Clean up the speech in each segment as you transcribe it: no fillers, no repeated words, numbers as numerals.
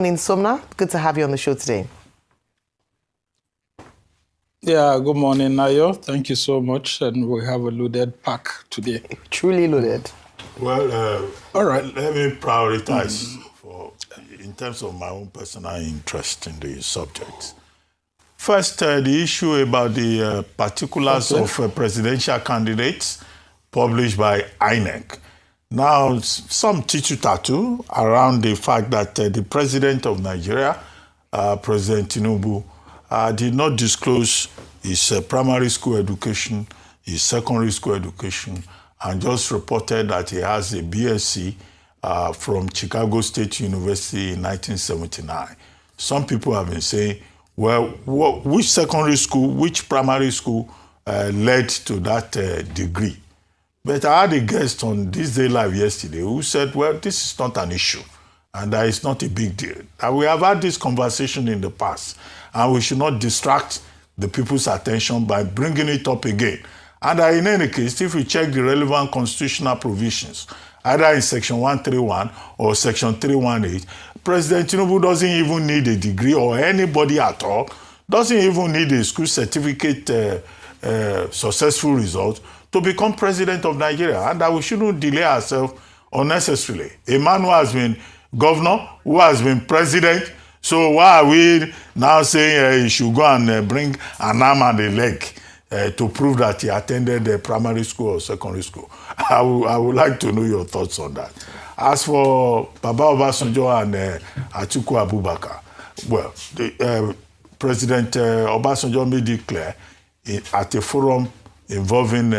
Morning, Sumner. Good to have you on the show today. Yeah, good morning, Nayo. Thank you so much. And we have a loaded pack today. Truly loaded. Well, all right. Let me prioritize in terms of my own personal interest in the subject. First, the issue about the particulars of presidential candidates published by INEC. Now, some tissue-tattoo around the fact that the president of Nigeria, President Tinubu, did not disclose his primary school education, his secondary school education, and just reported that he has a BSc from Chicago State University in 1979. Some people have been saying, well, which secondary school, which primary school led to that degree? But I had a guest on This Day Live yesterday who said, well, this is not an issue and that is not a big deal. And we have had this conversation in the past and we should not distract the people's attention by bringing it up again. And in any case, if we check the relevant constitutional provisions, either in Section 131 or Section 318, President Tinubu doesn't even need a degree, or anybody at all, doesn't even need a school certificate successful result to become president of Nigeria, and that we shouldn't delay ourselves unnecessarily. A man who has been governor, who has been president, so why are we now saying he should go and bring an arm and a leg to prove that he attended the primary school or secondary school? I would like to know your thoughts on that. As for Baba Obasanjo and Atiku Abubakar, well, President Obasanjo made it clear at a forum involving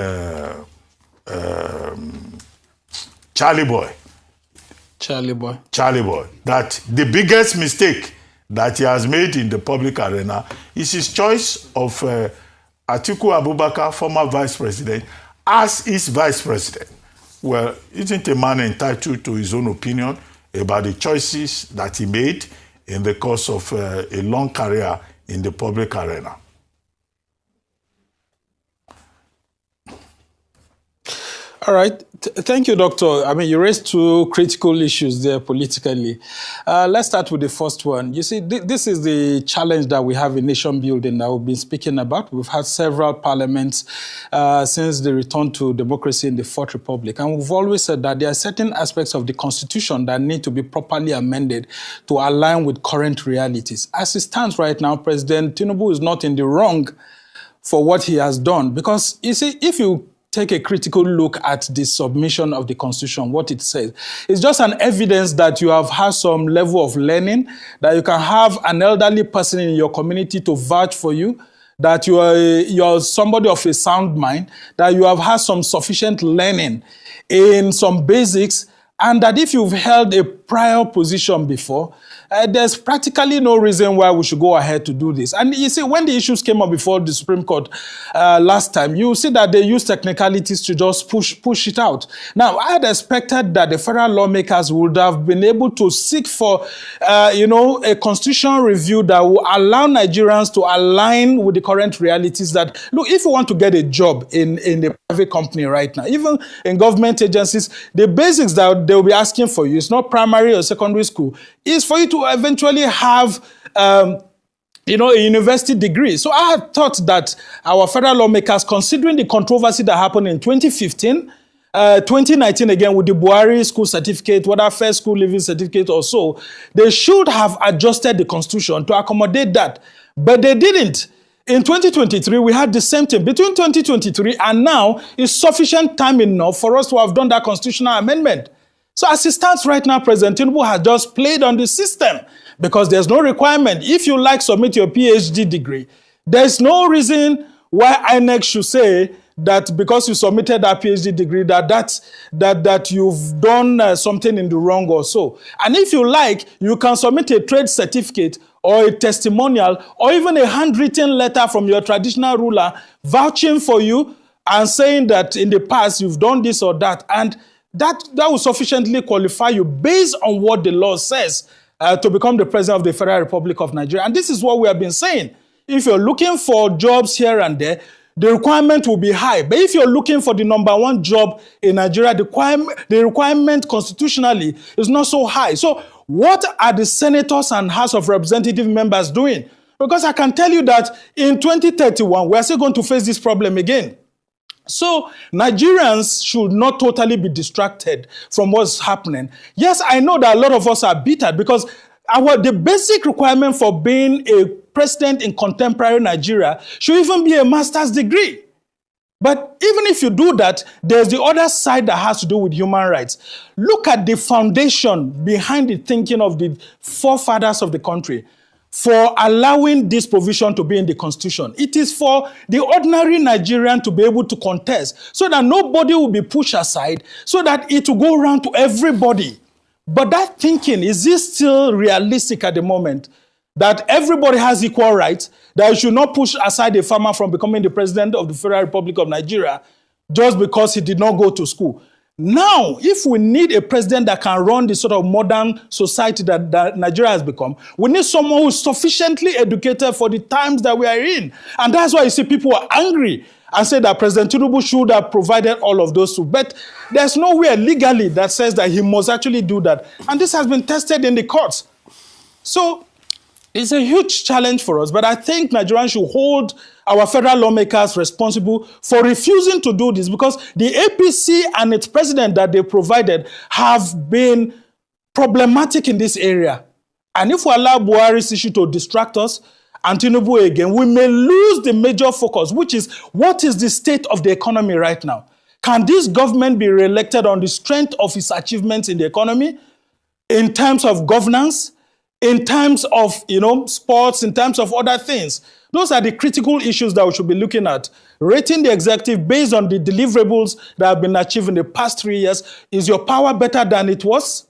Charlie Boy, that the biggest mistake that he has made in the public arena is his choice of Atiku Abubakar, former vice president, as his vice president. Well, isn't a man entitled to his own opinion about the choices that he made in the course of a long career in the public arena? All right. Thank you, Doctor. I mean, you raised two critical issues there politically. Let's start with the first one. You see, this is the challenge that we have in nation building that we've been speaking about. We've had several parliaments since the return to democracy in the Fourth Republic. And we've always said that there are certain aspects of the Constitution that need to be properly amended to align with current realities. As it stands right now, President Tinubu is not in the wrong for what he has done. Because, you see, if you take a critical look at the submission of the Constitution, what it says, it's just an evidence that you have had some level of learning, that you can have an elderly person in your community to vouch for you, that you are somebody of a sound mind, that you have had some sufficient learning in some basics, and that if you've held a prior position before, there's practically no reason why we should go ahead to do this. And you see, when the issues came up before the Supreme Court last time, you see that they used technicalities to just push it out. Now, I had expected that the federal lawmakers would have been able to seek for, a constitutional review that will allow Nigerians to align with the current realities that, look, if you want to get a job in the private company right now, even in government agencies, the basics that they'll be asking for you, it's not primary or secondary school, is for you to eventually have a university degree. So I had thought that our federal lawmakers, considering the controversy that happened in 2015, 2019 again with the Buhari school certificate, whether first school living certificate or so, they should have adjusted the Constitution to accommodate that. But they didn't. In 2023, we had the same thing. Between 2023 and now, is sufficient time enough for us to have done that constitutional amendment. So as it stands right now, President Tinubu has just played on the system because there's no requirement. If you submit your PhD degree, there's no reason why INEC should say that because you submitted that PhD degree, that you've done something in the wrong or so. And if you you can submit a trade certificate or a testimonial or even a handwritten letter from your traditional ruler vouching for you and saying that in the past you've done this or that. And that will sufficiently qualify you based on what the law says to become the president of the Federal Republic of Nigeria. And this is what we have been saying. If you're looking for jobs here and there, the requirement will be high. But if you're looking for the #1 job in Nigeria, the requirement constitutionally is not so high. So what are the senators and House of Representative members doing? Because I can tell you that in 2031, we are still going to face this problem again. So Nigerians should not totally be distracted from what's happening. Yes, I know that a lot of us are bitter because the basic requirement for being a president in contemporary Nigeria should even be a master's degree. But even if you do that, there's the other side that has to do with human rights. Look at the foundation behind the thinking of the forefathers of the country for allowing this provision to be in the Constitution. It is for the ordinary Nigerian to be able to contest so that nobody will be pushed aside, so that it will go around to everybody. But that thinking, is this still realistic at the moment? That everybody has equal rights, that you should not push aside a farmer from becoming the president of the Federal Republic of Nigeria just because he did not go to school. Now, if we need a president that can run the sort of modern society that Nigeria has become, we need someone who is sufficiently educated for the times that we are in. And that's why you see people are angry and say that President Tinubu should have provided all of those too. But there's nowhere legally that says that he must actually do that. And this has been tested in the courts. So it's a huge challenge for us, but I think Nigerians should hold our federal lawmakers responsible for refusing to do this, because the APC and its president that they provided have been problematic in this area. And if we allow Buhari's issue to distract us and Tinubu again, we may lose the major focus, which is what is the state of the economy right now? Can this government be re-elected on the strength of its achievements in the economy, in terms of governance, in terms of, sports, in terms of other things? Those are the critical issues that we should be looking at. Rating the executive based on the deliverables that have been achieved in the past 3 years. Is your power better than it was?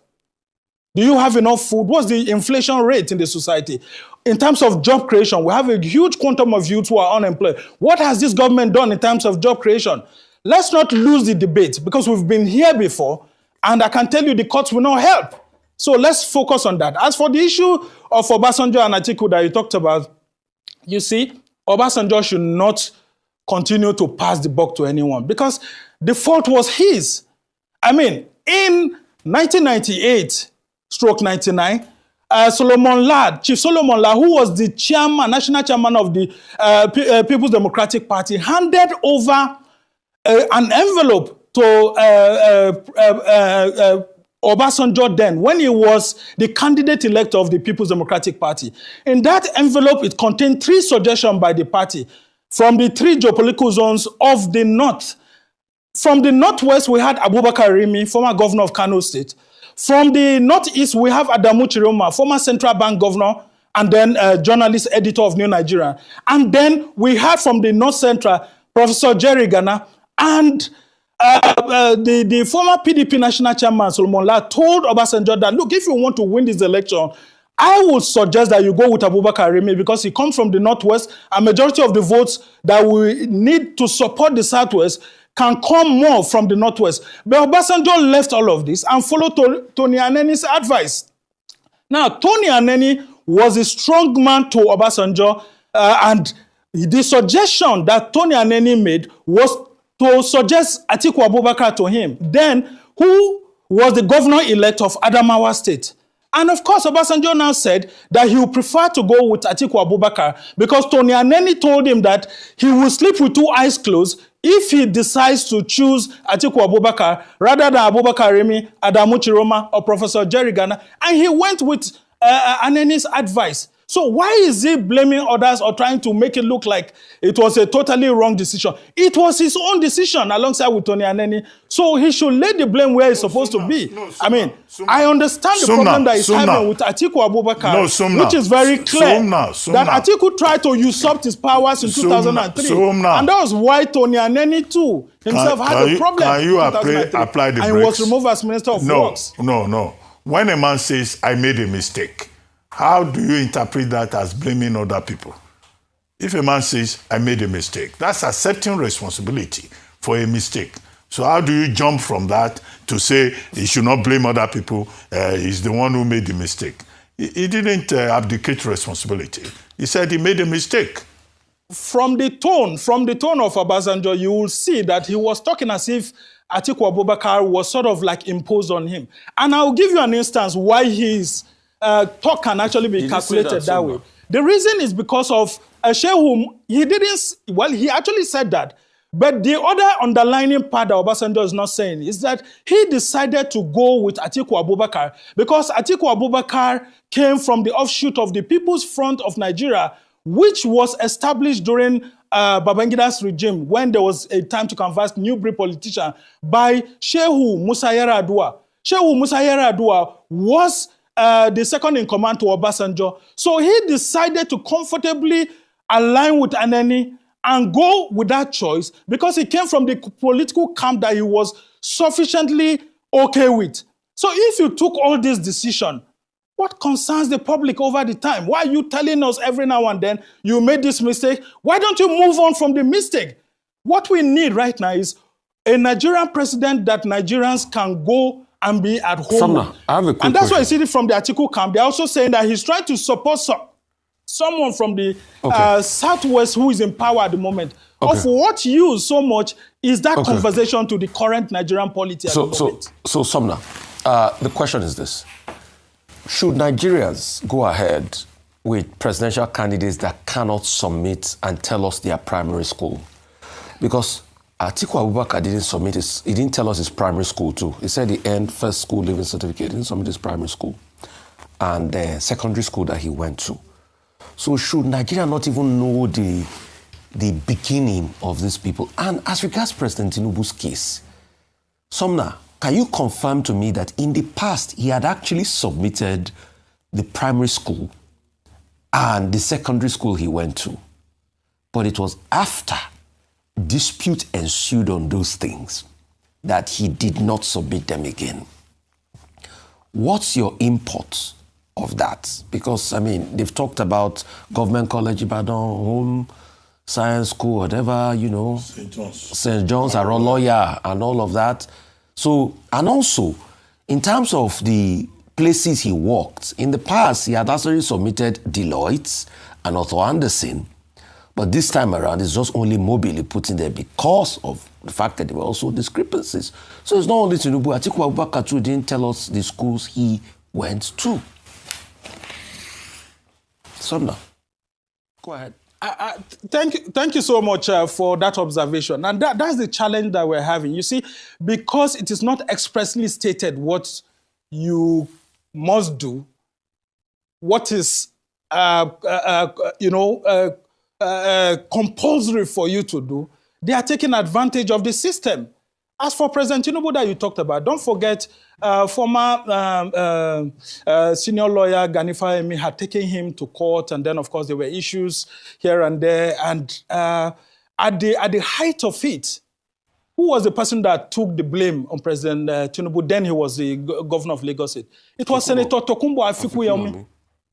Do you have enough food? What's the inflation rate in the society? In terms of job creation, we have a huge quantum of youth who are unemployed. What has this government done in terms of job creation? Let's not lose the debate, because we've been here before, and I can tell you the courts will not help. So let's focus on that. As for the issue of Obasanjo and Atiku that you talked about, you see, Obasanjo should not continue to pass the buck to anyone, because the fault was his. I mean, in 1998/99, Solomon Lad, Chief Solomon Lad, who was the chairman, national chairman of the People's Democratic Party, handed over an envelope to Obasanjo then, when he was the candidate-elect of the People's Democratic Party. In that envelope, it contained 3 suggestions by the party from the 3 geopolitical zones of the north. From the northwest, we had Abubakar Rimi, former governor of Kano State. From the northeast, we have Adamu Chiroma, former central bank governor, and then journalist, editor of New Nigeria. And then we had from the north central, Professor Jerry Ghana, and the former PDP national chairman, Solomon Lad, told Obasanjo that, look, if you want to win this election, I would suggest that you go with Abubakar Rimi, because he comes from the northwest, and majority of the votes that we need to support the southwest can come more from the northwest. But Obasanjo left all of this and followed Tony Aneni's advice. Now, Tony Aneni was a strong man to Obasanjo, and the suggestion that Tony Aneni made was to suggest Atiku Abubakar to him, then who was the governor-elect of Adamawa State. And of course, Obasanjo now said that he would prefer to go with Atiku Abubakar, because Tony Aneni told him that he will sleep with 2 eyes closed if he decides to choose Atiku Abubakar rather than Abubakar Rimi, Adamu Chiroma, or Professor Jerry Ghana. And he went with Aneni's advice. So why is he blaming others or trying to make it look like it was a totally wrong decision? It was his own decision alongside with Tony Aneni. So he should lay the blame where it's supposed to be. I mean, I understand the problem that he's having with Atiku Abubakar, which is very clear that Atiku tried to usurp his powers in 2003. And that was why Tony Aneni too himself had a problem in 2003. Apply the brakes? And he was removed as Minister of Works. No. When a man says, I made a mistake, how do you interpret that as blaming other people? If a man says, I made a mistake, that's accepting responsibility for a mistake. So how do you jump from that to say he should not blame other people, he's the one who made the mistake? He didn't abdicate responsibility. He said he made a mistake. from the tone of Obasanjo, you will see that he was talking as if Atiku Abubakar was sort of like imposed on him. And I'll give you an instance why his talk can actually be calculated that way. The reason is because of Shehu. He actually said that. But the other underlining part that Obasanjo is not saying is that he decided to go with Atiku Abubakar because Atiku Abubakar came from the offshoot of the People's Front of Nigeria, which was established during Babangida's regime when there was a time to canvass new breed politician by Shehu Musa Yar'Adua. Shehu Musa Yar'Adua was the second in command to Obasanjo. So he decided to comfortably align with Anani and go with that choice because he came from the political camp that he was sufficiently okay with. So if you took all this decision, what concerns the public over the time? Why are you telling us every now and then you made this mistake? Why don't you move on from the mistake? What we need right now is a Nigerian president that Nigerians can go and be at home. Sumner, I have a quick and that's question. why you see it from the Atiku camp. They're also saying that he's trying to support someone from the Southwest who is in power at the moment. Okay. Of what use so much is that conversation to the current Nigerian polity at the moment. So Sumner, the question is this. Should Nigerians go ahead with presidential candidates that cannot submit and tell us their primary school? Because Atiku Abubakar didn't submit he didn't tell us his primary school too. He said he earned first school living certificate. He didn't submit his primary school and the secondary school that he went to. So should Nigeria not even know the beginning of these people? And as regards President Tinubu's case, Sumner, can you confirm to me that in the past he had actually submitted the primary school and the secondary school he went to, but it was after dispute ensued on those things that he did not submit them again? What's your import of that? Because, I mean, they've talked about Government College Ibadan, Home Science School, whatever, you know, St. John's, a lawyer, and all of that. So, and also, in terms of the places he worked, in the past, he had actually submitted Deloitte and Arthur Anderson, but this time around, it's just only Mobile he put in there because of the fact that there were also discrepancies. So it's not only Tinubu. Atiku Abubakar too didn't tell us the schools he went to. Sumner, go ahead. Thank you so much for that observation. And that's the challenge that we're having. You see, because it is not expressly stated what you must do, what is, compulsory for you to do, they are taking advantage of the system. As for President Tinubu that you talked about, don't forget former senior lawyer Gani Fahimi had taken him to court, and then of course there were issues here and there. And at the height of it, who was the person that took the blame on President Tinubu? Then he was the governor of Lagos State. It was Senator Tokunbo Afikuyemi.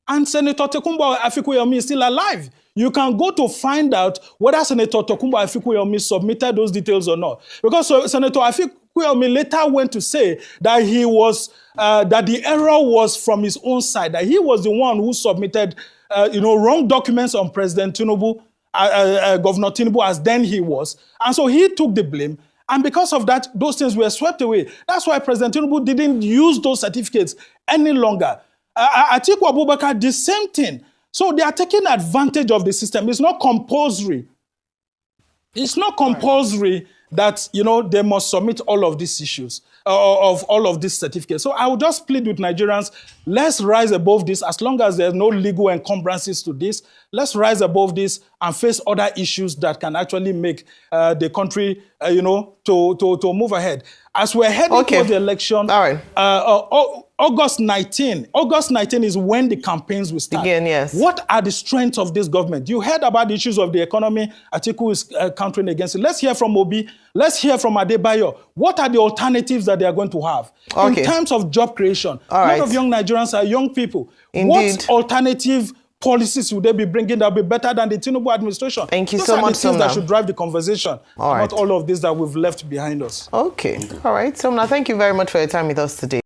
And Senator Tokunbo Afikuyemi is still alive. You can go to find out whether Senator Tokunbo Afikuyemi submitted those details or not. Because Senator Afikuyemi later went to say that he was, that the error was from his own side, that he was the one who submitted, wrong documents on President Tinubu, Governor Tinubu, as then he was. And so he took the blame. And because of that, those things were swept away. That's why President Tinubu didn't use those certificates any longer. Atiku Abubakar, the same thing. So they are taking advantage of the system. It's not compulsory. It's not compulsory that, they must submit all of these issues, of all of these certificates. So I would just plead with Nigerians, let's rise above this. As long as there's no legal encumbrances to this, let's rise above this and face other issues that can actually make the country, to move ahead. As we're heading towards the election, all right. August 19 is when the campaigns will start. Again, yes. What are the strengths of this government? You heard about the issues of the economy. Atiku is countering against it. Let's hear from Obi. Let's hear from Adebayo. What are the alternatives that they are going to have? In terms of job creation, a lot of young Nigerians are young people. Indeed. What alternative policies would they be bringing that will be better than the Tinubu administration? Thank you Those so are much, the things Sumner. that should drive the conversation, All right. not all of this that we've left behind us. Okay. All right. Sumner, thank you very much for your time with us today.